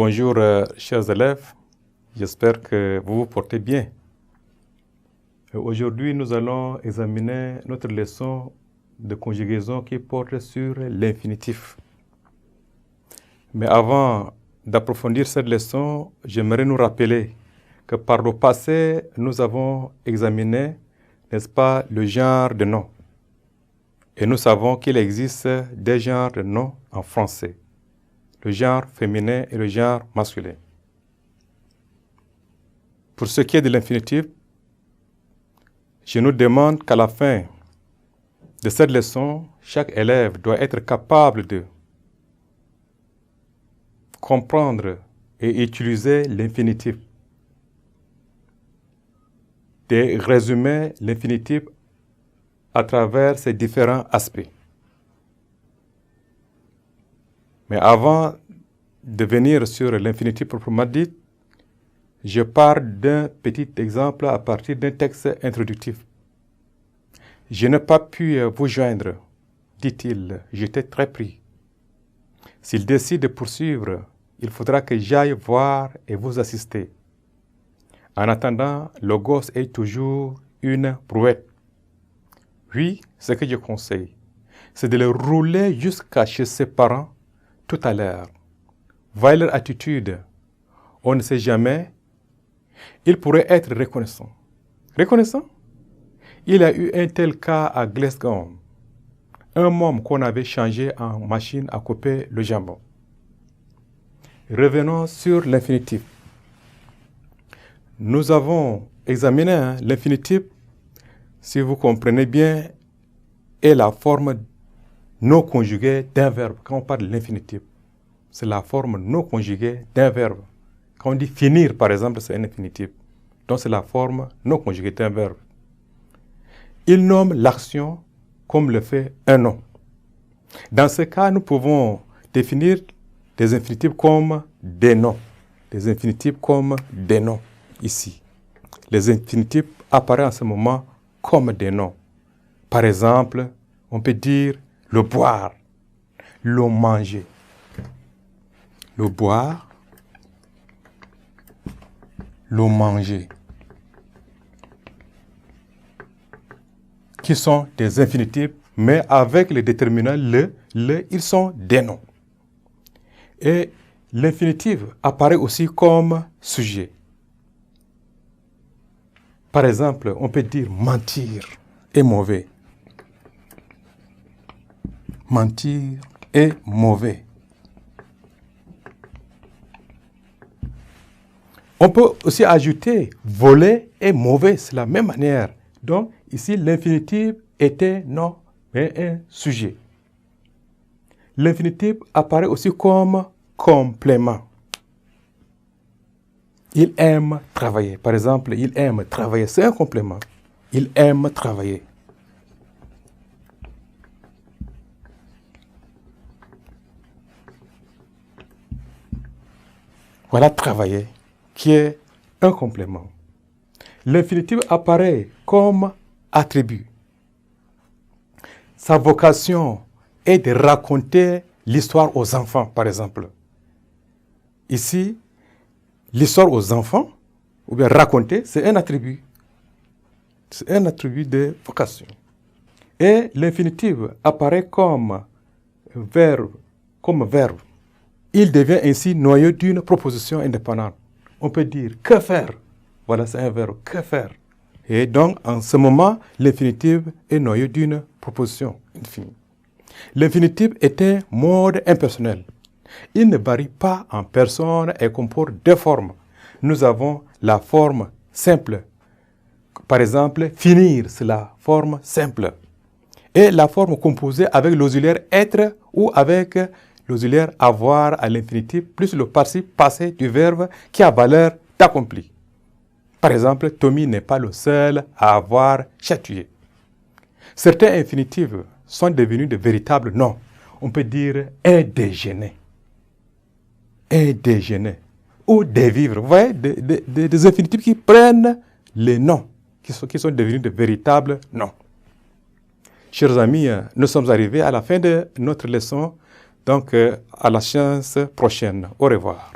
Bonjour, chers élèves. J'espère que vous vous portez bien. Aujourd'hui, nous allons examiner notre leçon de conjugaison qui porte sur l'infinitif. Mais avant d'approfondir cette leçon, j'aimerais nous rappeler que par le passé, nous avons examiné, n'est-ce pas, le genre de noms. Et nous savons qu'il existe des genres de noms en français, le genre féminin et le genre masculin. Pour ce qui est de l'infinitif, je nous demande qu'à la fin de cette leçon, chaque élève doit être capable de comprendre et utiliser l'infinitif, de résumer l'infinitif à travers ses différents aspects. Mais avant de venir sur l'infinitif proprement dit, je pars d'un petit exemple à partir d'un texte introductif. Je n'ai pas pu vous joindre, dit-il, j'étais très pris. S'il décide de poursuivre, il faudra que j'aille voir et vous assister. En attendant, le gosse est toujours une brouette. Oui, ce que je conseille, c'est de le rouler jusqu'à chez ses parents tout à l'heure. Voyez leur attitude. On ne sait jamais. Il pourrait être reconnaissant. Reconnaissant? Il y a eu un tel cas à Glasgow. Un môme qu'on avait changé en machine à couper le jambon. Revenons sur l'infinitif. Nous avons examiné l'infinitif, si vous comprenez bien, est la forme non conjuguée d'un verbe. Quand on parle de l'infinitif, c'est la forme non conjuguée d'un verbe. Quand on dit finir, par exemple, c'est un infinitif. Donc, c'est la forme non conjuguée d'un verbe. Il nomme l'action comme le fait un nom. Dans ce cas, nous pouvons définir des infinitifs comme des noms. Des infinitifs comme des noms, ici. Les infinitifs apparaissent en ce moment comme des noms. Par exemple, on peut dire le boire, le manger. Le boire, le manger, qui sont des infinitifs, mais avec le déterminant le, ils sont des noms. Et l'infinitif apparaît aussi comme sujet. Par exemple, on peut dire mentir est mauvais. Mentir est mauvais. On peut aussi ajouter voler est mauvais, c'est la même manière. Donc, ici, l'infinitif était non, mais un sujet. L'infinitif apparaît aussi comme complément. Il aime travailler. Par exemple, il aime travailler, c'est un complément. Il aime travailler. Voilà travailler, qui est un complément. L'infinitif apparaît comme attribut. Sa vocation est de raconter l'histoire aux enfants, par exemple. Ici, l'histoire aux enfants, ou bien raconter, c'est un attribut. C'est un attribut de vocation. Et l'infinitif apparaît comme verbe. Il devient ainsi noyau d'une proposition indépendante. On peut dire « que faire ». Voilà, c'est un verbe « que faire ». Et donc, en ce moment, l'infinitif est noyau d'une proposition infinie. L'infinitif est un mode impersonnel. Il ne varie pas en personne et comporte deux formes. Nous avons la forme simple. Par exemple, finir, c'est la forme simple. Et la forme composée avec l'auxiliaire être ou avec l'auxiliaire avoir à l'infinitif, plus le participe passé du verbe qui a valeur d'accompli. Par exemple, Tommy n'est pas le seul à avoir chatouillé. Certains infinitifs sont devenus de véritables noms. On peut dire un déjeuner. Un déjeuner. Ou des vivres. Vous voyez, des infinitifs qui prennent les noms, qui sont devenus de véritables noms. Chers amis, nous sommes arrivés à la fin de notre leçon. Donc, à la séance prochaine. Au revoir.